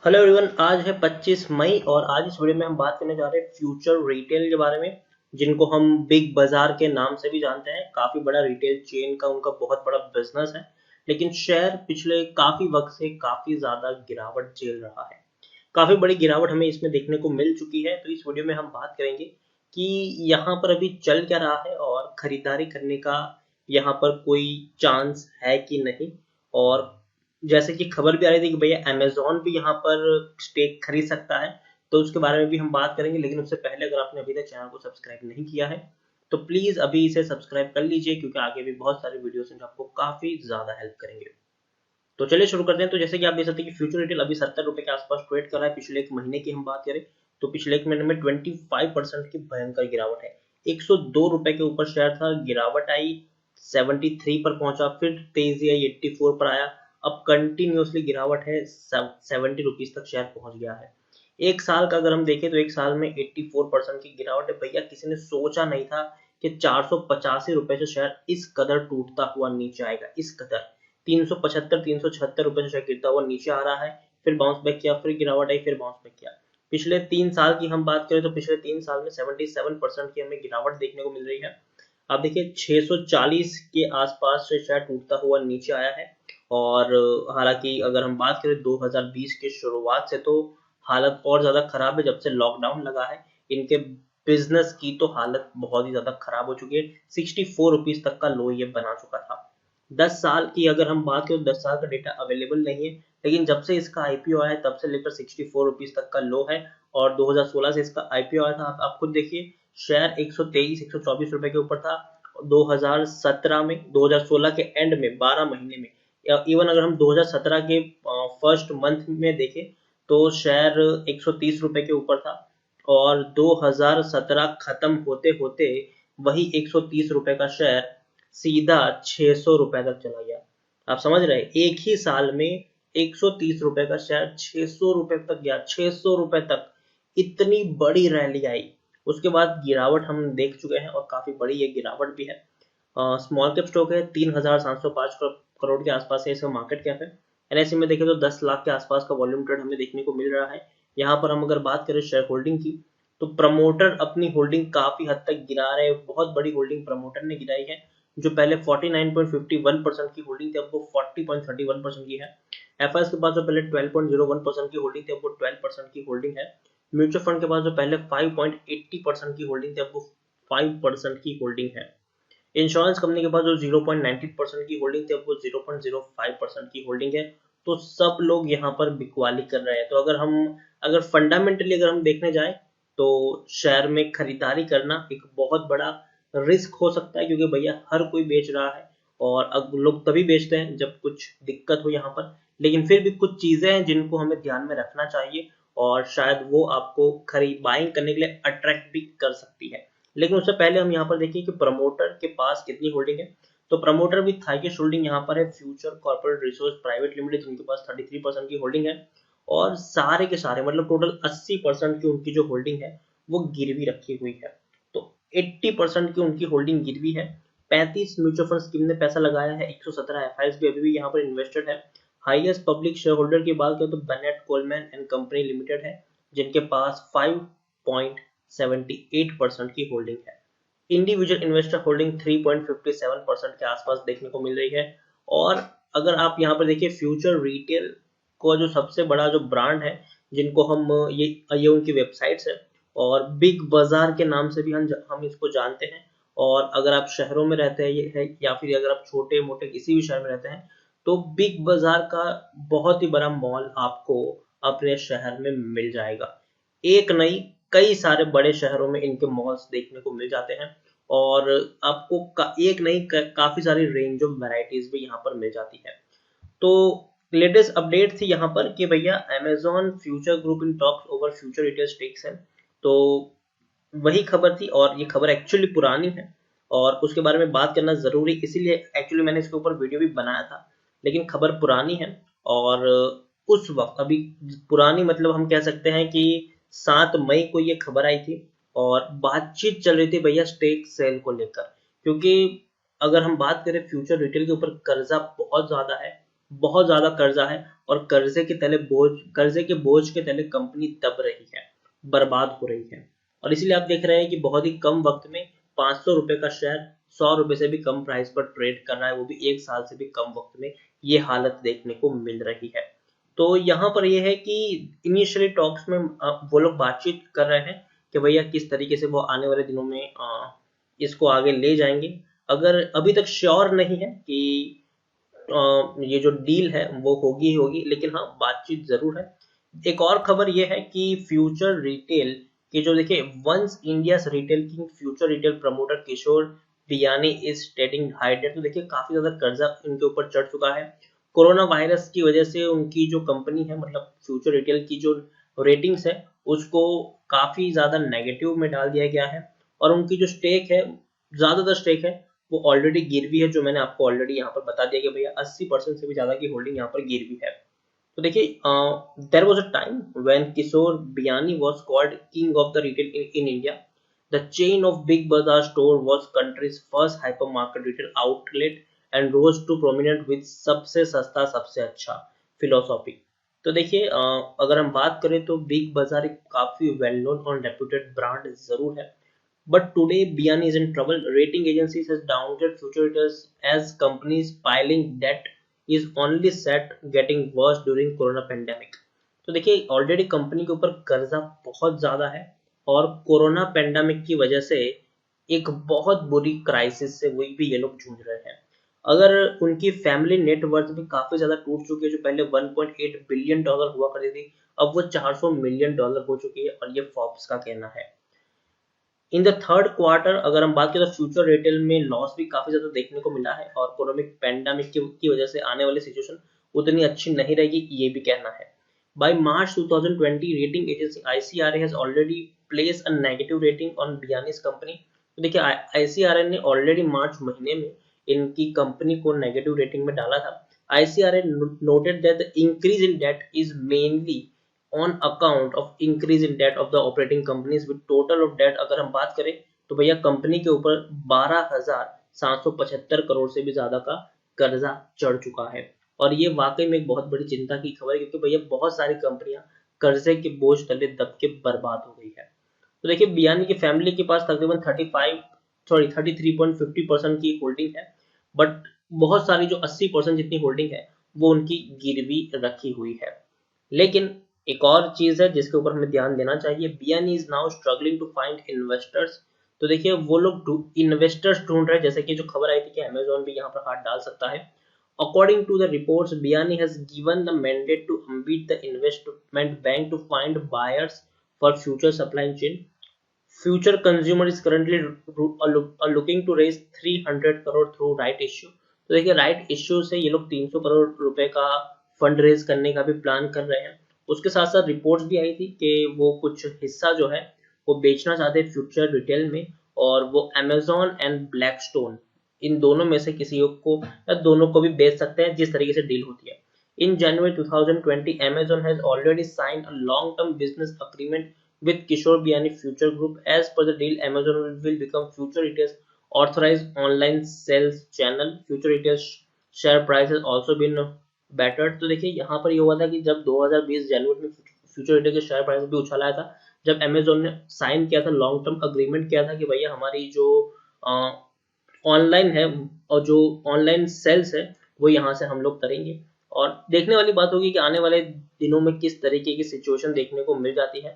Hello everyone, आज है 25 मई और आज इस वीडियो में हम बात करने जा रहे हैं फ्यूचर रिटेल के बारे में, जिनको हम बिग बाजार के नाम से भी जानते हैं। काफी बड़ा रिटेल चेन का उनका बहुत बड़ा बिजनेस है, लेकिन शेयर पिछले काफी वक्त से काफी ज्यादा गिरावट झेल रहा है। काफी बड़ी गिरावट हमें इसमें देखने को मिल चुकी है, तो इस वीडियो में हम बात करेंगे कि यहाँ पर अभी चल क्या रहा है और खरीदारी करने का यहाँ पर कोई चांस है कि नहीं। और जैसे कि खबर भी आ रही थी कि भैया अमेजोन भी यहाँ पर स्टेक खरीद सकता है, तो उसके बारे में भी हम बात करेंगे। लेकिन उससे पहले अगर आपने अभी तक चैनल को सब्सक्राइब नहीं किया है तो प्लीज अभी इसे सब्सक्राइब कर लीजिए, क्योंकि आगे भी बहुत सारे वीडियोस हैं जो आपको काफी ज्यादा हेल्प करेंगे। तो चलिए शुरू करते हैं। तो जैसे कि आप देख सकते हैं कि फ्यूचर रिटेल अभी 70 रुपए के आसपास ट्रेड कर रहा है। पिछले एक महीने की हम बात करें तो पिछले एक महीने में 25% की भयंकर गिरावट है। 102 रुपए के ऊपर शेयर था, गिरावट आई 73 पर पहुंचा, फिर तेजी आई 84 पर आया। अब कंटिन्यूसली गिरावट है, 70 रुपीज तक शेयर पहुंच गया है। एक साल का अगर हम देखें तो एक साल में 84% की गिरावट है। भैया किसी ने सोचा नहीं था कि 485 रुपए से शेयर इस कदर टूटता हुआ नीचे आएगा। इस कदर 375 376 रुपए से शेयर गिरता हुआ नीचे आ रहा है, फिर बाउंस बैक किया, फिर गिरावट आई, फिर बाउंस बैक किया। पिछले 3 साल की हम बात करें तो पिछले 3 साल में 77% की हमें गिरावट देखने को मिल रही है। आप देखिए 640 के आसपास से शेयर टूटता हुआ नीचे आया है। और हालांकि अगर हम बात करें 2020 की शुरुआत से, तो हालत और ज्यादा खराब है। जब से लॉकडाउन लगा है इनके बिजनेस की तो हालत बहुत ही ज्यादा खराब हो चुकी है। 64 रुपीज तक का लो ये बना चुका था। 10 साल की अगर हम बात करें तो 10 साल का डेटा अवेलेबल नहीं है, लेकिन जब से इसका आईपीओ आया है तब से लेकर 64 रुपीज तक का लो है। और 2016 से इसका आईपीओ आया था, आप खुद देखिए शेयर 123 124 रुपए के ऊपर था 2017 में। 2016 के एंड में 12 महीने में, या इवन अगर हम 2017 के फर्स्ट मंथ में देखें तो शेयर 130 रुपए के ऊपर था। और 2017 खत्म होते होते वही 130 रुपए का शेयर सीधा 600 रुपए तक चला गया। आप समझ रहे हैं, एक ही साल में 130 रुपए का शेयर 600 रुपए तक गया। 600 रुपए तक इतनी बड़ी रैली आई। उसके बाद गिरावट हम देख चुके हैं और काफी बड़ी ये गिरावट भी है। स्मॉल कैप स्टॉक है, 3,705 करोड़ के आसपास है इसका मार्केट कैप है। एनएससी में देखें तो 10 लाख के आसपास का वॉल्यूम ट्रेड हमें देखने को मिल रहा है। यहाँ पर हम अगर बात करें शेयर होल्डिंग की, तो प्रमोटर अपनी होल्डिंग काफी हद तक गिरा रहे हैं। बहुत बड़ी होल्डिंग प्रमोटर ने गिराई है। जो पहले 49.51% की होल्डिंग थी अब वो 40.31% की है। एफआईएस के पास जो पहले 12.01% की होल्डिंग थी अब वो 12% की होल्डिंग है। म्यूचुअल फंड के पास जो पहले 5.80% की होल्डिंग थी अब वो 5% की होल्डिंग है। इंश्योरेंस कंपनी के पास जो 0.90% की होल्डिंग थी अब वो 0.05% की होल्डिंग है। तो सब लोग यहाँ पर बिकवाली कर रहे हैं। तो अगर फंडामेंटली अगर हम देखने जाए तो शेयर में खरीदारी करना एक बहुत बड़ा रिस्क हो सकता है, क्योंकि भैया हर कोई बेच रहा है। और अब लोग तभी बेचते हैं जब कुछ दिक्कत हो यहाँ पर। लेकिन फिर भी कुछ चीजें हैं जिनको हमें ध्यान में रखना चाहिए, और शायद वो आपको खरीद बाइंग करने के लिए अट्रैक्ट भी कर सकती है। लेकिन उससे पहले हम यहाँ पर देखिए कि प्रमोटर के पास कितनी होल्डिंग है। तो प्रमोटर विथ हाईएस्ट होल्डिंग यहाँ पर है future corporate resource private limited, जिनके पास 33% की होल्डिंग है। और सारे के सारे मतलब टोटल 80% की उनकी जो होल्डिंग है वो गिरवी रखी हुई है। तो 80% की उनकी होल्डिंग गिरवी है। 35 म्यूचुअल फंड स्कीम ने पैसा लगाया है, 117 एफआईएस भी अभी भी यहाँ पर इन्वेस्टेड है। हाईएस्ट पब्लिक शेयर होल्डर की बात करें तो Bennett Coleman and company limited है, जिनके पास 5.78% की होल्डिंग है। इंडिविजुअल इन्वेस्टर होल्डिंग 3.57% के आसपास देखने को मिल रही है। और अगर आप यहाँ पर देखिए फ्यूचर रिटेल को जो सबसे बड़ा जो ब्रांड है, जिनको हम ये उनकी वेबसाइट्स है, और बिग बाजार के नाम से भी हम इसको जानते हैं। और अगर आप शहरों में रहते हैं ये है, या फिर अगर आप छोटे मोटे किसी भी शहर में रहते हैं, तो बिग बाजार का बहुत ही बड़ा मॉल आपको अपने शहर में मिल जाएगा। एक नहीं, कई सारे बड़े शहरों में इनके मॉल्स देखने को मिल जाते हैं। और आपको एक नहीं काफी सारी रेंज ऑफ वैरायटीज भी यहाँ पर मिल जाती है। तो लेटेस्ट अपडेट थी यहाँ पर कि भैया Amazon future group in talks over future retail stakes है। तो वही खबर थी, और ये खबर एक्चुअली पुरानी है और उसके बारे में बात करना जरूरी, इसीलिए एक्चुअली मैंने इसके ऊपर वीडियो भी बनाया था। लेकिन खबर पुरानी है। और उस वक्त अभी पुरानी मतलब हम कह सकते हैं कि 7 मई को ये खबर आई थी, और बातचीत चल रही थी भैया स्टेक सेल को लेकर। क्योंकि अगर हम बात करें फ्यूचर रिटेल के ऊपर कर्जा बहुत ज्यादा है, बहुत ज्यादा कर्जा है और कर्जे के बोझ के तले कंपनी दब रही है, बर्बाद हो रही है। और इसीलिए आप देख रहे हैं कि बहुत ही कम वक्त में 500 रुपए का शेयर 100 रुपए से भी कम प्राइस पर ट्रेड कर रहा है, वो भी 1 साल से भी कम वक्त में। ये हालत देखने को मिल रही है। तो यहाँ पर यह है कि इनिशियली टॉक्स में वो लोग बातचीत कर रहे हैं कि भैया किस तरीके से वो आने वाले दिनों में इसको आगे ले जाएंगे। अगर अभी तक श्योर नहीं है कि ये जो डील है वो होगी ही होगी, लेकिन हाँ बातचीत जरूर है। एक और खबर ये है कि फ्यूचर रिटेल के जो देखिए once India retail king Future retail promoter Kishore Biyani is stating hided. तो देखिए काफी ज्यादा कर्जा इनके ऊपर चढ़ चुका है। कोरोना वायरस की वजह से उनकी जो कंपनी है, मतलब फ्यूचर रिटेल की जो रेटिंग्स है, उसको काफी ज्यादा नेगेटिव में डाल दिया गया है। और उनकी जो स्टेक है, ज्यादातर स्टेक है, वो ऑलरेडी गिरवी है, जो मैंने आपको ऑलरेडी यहाँ पर बता दिया कि भैया 80% से भी ज्यादा की होल्डिंग यहाँ पर गिरवी है। तो देखिए there was a time when Kishore Biyani was called king of the retail in India. The chain of Big Bazaar store was country's first hypermarket retail outlet and rose to prominent with सबसे सस्ता सबसे अच्छा फिलोसॉफी। तो देखिए अगर हम बात करें तो बिग बाजार एक काफी वेल नोन और रेप्यूटेड ब्रांड जरूर है। But today, Biani is in trouble. Rating agencies has downgraded future returns as companies piling debt is only set getting worse during corona pandemic. तो देखिए ऑलरेडी कंपनी के ऊपर कर्जा बहुत ज्यादा है और कोरोना पेंडेमिक की वजह से एक बहुत बुरी क्राइसिस से वही भी ये लोग जूझ रहे हैं। अगर उनकी फैमिली नेटवर्थ भी काफी ज्यादा टूट चुकी है, जो पहले 1.8 बिलियन डॉलर हुआ करती थी, अब वो 400 मिलियन डॉलर हो चुकी है, और ये फोर्ब्स का कहना है। इन द थर्ड क्वार्टर अगर हम बात करें तो फ्यूचर रिटेल में लॉस भी काफी ज्यादा देखने को मिला है, और इकोनॉमिक पैंडेमिक की वजह से आने वाली सिचुएशन उतनी अच्छी नहीं रहेगी, ये भी कहना है। By March 2020 rating agency ICRA has already place a negative rating on Biyani's company. तो देखिए आईसीआरए ने ऑलरेडी मार्च महीने में इनकी कंपनी को नेगेटिव रेटिंग में डाला था। ICRA noted that the increase in debt is mainly on account of increase in debt of the operating companies with total of debt. अगर हम बात करें तो भैया कंपनी के ऊपर 12,775 करोड़ से भी ज्यादा का कर्जा चढ़ चुका है। और ये वाकई में एक बहुत बड़ी चिंता की खबर है, क्योंकि भैया बहुत सारी कंपनियां कर्जे के बोझ तले दब के बर्बाद हो गई है। तो देखिए बियानी की फैमिली के पास तकरीबन 33.50% की होल्डिंग है, बट बहुत सारी जो 80% जितनी होल्डिंग है वो उनकी गिरवी रखी हुई है। लेकिन एक और चीज है जिसके ऊपर हमें ध्यान देना चाहिए, Biyani is now struggling to find investors. तो देखिए वो लोग इन्वेस्टर्स ढूंढ रहे हैं, जैसे कि जो खबर आई थी कि अमेजोन भी यहाँ पर हाथ डाल सकता है। According to the reports, Biani has given the mandate to Ambit, the investment bank, to find buyers for future supply chain. Future Consumer is currently looking to raise 300 crore through right issue. तो देखिए right issue से ये लोग 300 करोड़ रुपए का fund raise करने का भी प्लान कर रहे हैं। उसके साथ साथ रिपोर्ट्स भी आई थी कि वो कुछ हिस्सा जो है वो बेचना चाहते हैं फ्यूचर रिटेल में, और वो अमेजोन एंड ब्लैकस्टोन इन दोनों में से किसी एक को या दोनों को भी बेच सकते हैं, जिस तरीके से डील होती है। In January 2020, Amazon has already signed a long-term business agreement with Kishore Biani Future Group. As per the deal, Amazon will become Future Retail's authorized online sales channel. Future Retail's share price has also been battered. तो देखिए यहाँ पर ये हुआ था कि जब 2020 जनवरी में फ्यूचर रिटेल के शेयर प्राइस भी उछाला आया था, जब अमेजोन ने साइन किया था, लॉन्ग टर्म अग्रीमेंट किया था कि भैया हमारी जो ऑनलाइन है और जो ऑनलाइन सेल्स है वो यहाँ से हम लोग करेंगे। और देखने वाली बात होगी कि आने वाले दिनों में किस तरीके की सिचुएशन देखने को मिल जाती है।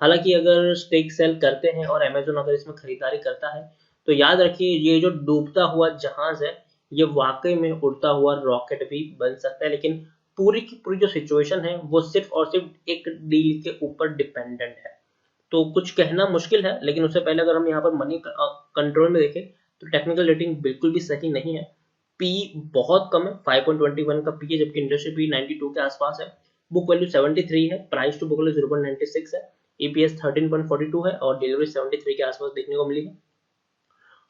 हालांकि अगर स्टेक सेल करते हैं और अमेजोन अगर इसमें खरीदारी करता है तो याद रखिए ये जो डूबता हुआ जहाज है ये वाकई में उड़ता हुआ रॉकेट भी बन सकता है। लेकिन पूरी की पूरी जो सिचुएशन है वो सिर्फ और सिर्फ एक डील के ऊपर डिपेंडेंट है, तो कुछ कहना मुश्किल है। लेकिन उससे पहले अगर हम यहाँ पर मनी कंट्रोल में देखें तो टेक्निकल रेटिंग बिल्कुल भी सही नहीं है। पी बहुत कम है, 5.21 का पी है, जबकि इंडस्ट्री पी 92 के आसपास है। बुक वैल्यू 73 है, प्राइस टू बुक वैल्यू 0.96 है, ईपीएस 13.42 है, और डिलीवरी 73 के आसपास देखने को मिली है।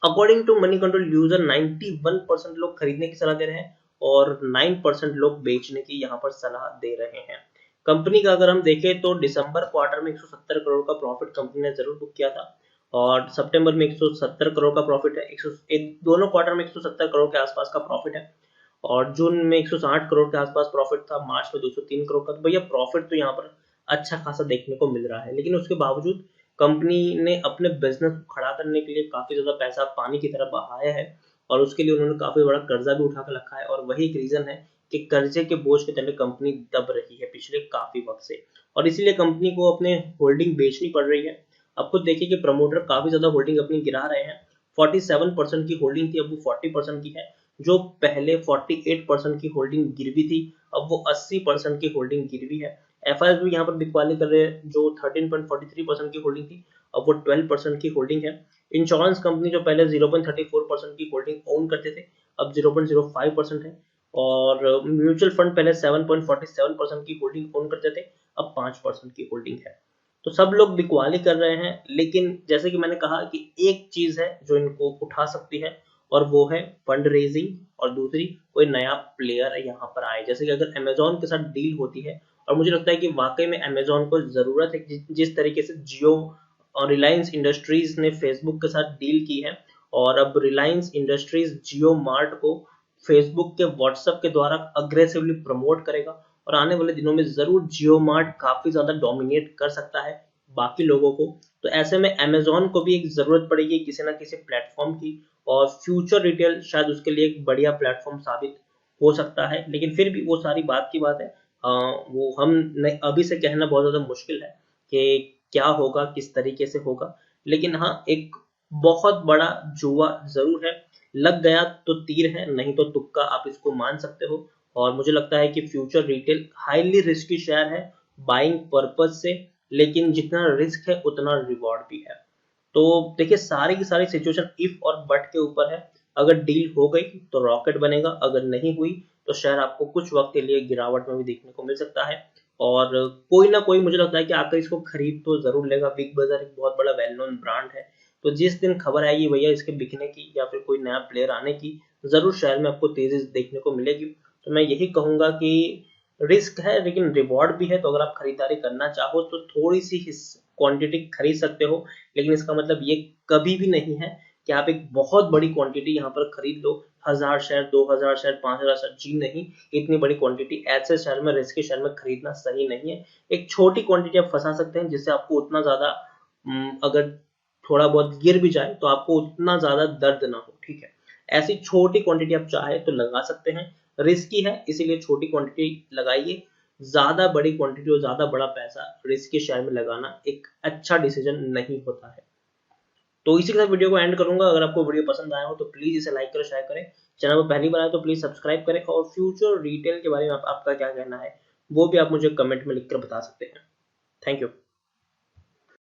According to Moneycontrol user 91% लोग खरीदने की सलाह दे रहे हैं और 9% लोग बेचने की यहाँ पर सलाह दे रहे हैं। कंपनी का अगर हम देखें तो दिसंबर क्वार्टर में 170 करोड़ का प्रॉफिट कंपनी ने जरूर बुक किया था, और सितंबर में 170 करोड़ का प्रॉफिट है। दोनों क्वार्टर में 170 करोड़ के आसपास का प्रॉफिट है। और जून में 160 करोड़ के आसपास प्रॉफिट था, मार्च में 203 करोड़ का। तो भैया प्रॉफिट तो यहाँ पर अच्छा खासा देखने को मिल रहा है, लेकिन उसके बावजूद कंपनी ने अपने बिजनेस को खड़ा करने के लिए काफी ज्यादा पैसा पानी की तरह बहाया है, और उसके लिए उन्होंने काफी बड़ा कर्जा भी उठा कर रखा है। और वही एक रीजन है कि कर्जे के बोझ के तले कंपनी दब रही है पिछले काफी वक्त से, और इसीलिए कंपनी को अपने होल्डिंग बेचनी पड़ रही है। अब खुद देखिए कि प्रमोटर काफी ज्यादा होल्डिंग अपनी गिरा रहे हैं। 47% की होल्डिंग थी, अब वो 40% की है। जो पहले 48% की होल्डिंग गिरवी थी, अब वो 80% की होल्डिंग गिरवी है। एफआईएस भी यहाँ पर बिकवाली कर रहे हैं, जो 13.43% की होल्डिंग थी, अब वो 12% की होल्डिंग है। इंश्योरेंस कंपनी जो पहले 0.34% की होल्डिंग ओन करते थे, अब 0.05% है। और म्यूचुअल फंड पहले 7.47% की होल्डिंग ओन करते थे, अब 5% की होल्डिंग है। तो सब लोग बिकवाली कर रहे हैं, लेकिन जैसे कि मैंने कहा कि एक चीज है जो इनको उठा सकती है, और वो है फंड रेजिंग, और दूसरी कोई नया प्लेयर यहाँ पर आए। जैसे कि अगर अमेजोन के साथ डील होती है, और मुझे लगता है कि वाकई में अमेजोन को जरूरत है, जिस तरीके से जियो और रिलायंस इंडस्ट्रीज ने फेसबुक के साथ डील की है, और अब रिलायंस इंडस्ट्रीज जियो मार्ट को फेसबुक के व्हाट्सएप के द्वारा अग्रेसिवली प्रमोट करेगा, और आने वाले दिनों में जरूर जियो मार्ट काफी ज्यादा डोमिनेट कर सकता है बाकी लोगों को। तो ऐसे में अमेजोन को भी एक जरूरत पड़ेगी किसी ना किसी प्लेटफॉर्म की, और फ्यूचर रिटेल शायद उसके लिए एक बढ़िया प्लेटफॉर्म साबित हो सकता है। लेकिन फिर भी वो सारी बात की बात है, वो हम अभी से कहना बहुत ज्यादा मुश्किल है कि क्या होगा, किस तरीके से होगा। लेकिन हाँ, एक बहुत बड़ा जुआ जरूर है। लग गया तो तीर है, नहीं तो तुक्का आप इसको मान सकते हो। और मुझे लगता है कि future retail highly risky share है बाइंग पर्पज से, लेकिन जितना रिस्क है उतना रिवॉर्ड भी है। तो देखिए, सारी की सारी सिचुएशन इफ और बट के ऊपर है। अगर डील हो गई तो रॉकेट बनेगा, अगर नहीं हुई तो शेयर आपको कुछ वक्त के लिए गिरावट में भी देखने को मिल सकता है। और कोई ना कोई मुझे लगता है कि आकर इसको खरीद तो जरूर लेगा। बिग बाजार एक बहुत बड़ा वेल नोन ब्रांड है, तो जिस दिन खबर आएगी भैया इसके बिकने की या फिर कोई नया प्लेयर आने की, जरूर शेयर में आपको तेजी देखने को मिलेगी। तो मैं यही कहूंगा कि रिस्क है लेकिन रिवॉर्ड भी है। तो अगर आप खरीदारी करना चाहो तो थोड़ी सी क्वांटिटी खरीद सकते हो, लेकिन इसका मतलब ये कभी भी नहीं है कि आप एक बहुत बड़ी क्वांटिटी यहाँ पर खरीद लो। 1000 शेयर, 2000 शेयर, 5000 शेयर, जी नहीं। इतनी बड़ी क्वांटिटी ऐसे शेयर में, रिस्की शेयर में खरीदना सही नहीं है। एक छोटी क्वांटिटी आप फंसा सकते हैं, जिससे आपको उतना ज्यादा अगर थोड़ा बहुत गिर भी जाए तो आपको उतना ज्यादा दर्द ना हो, ठीक है। ऐसी छोटी क्वांटिटी आप चाहे तो लगा सकते हैं। रिस्की है इसीलिए छोटी क्वांटिटी लगाइए। ज्यादा बड़ी क्वांटिटी और ज्यादा बड़ा पैसा रिस्की शेयर में लगाना एक अच्छा डिसीजन नहीं होता है। तो इसी के साथ वीडियो को एंड करूंगा। अगर आपको वीडियो पसंद आया हो तो प्लीज इसे लाइक करें, शेयर करें। चैनल पर पहली बार आए तो प्लीज सब्सक्राइब करें, और फ्यूचर रिटेल के बारे में आपका क्या कहना है वो भी आप मुझे कमेंट में लिखकर बता सकते हैं। Thank you.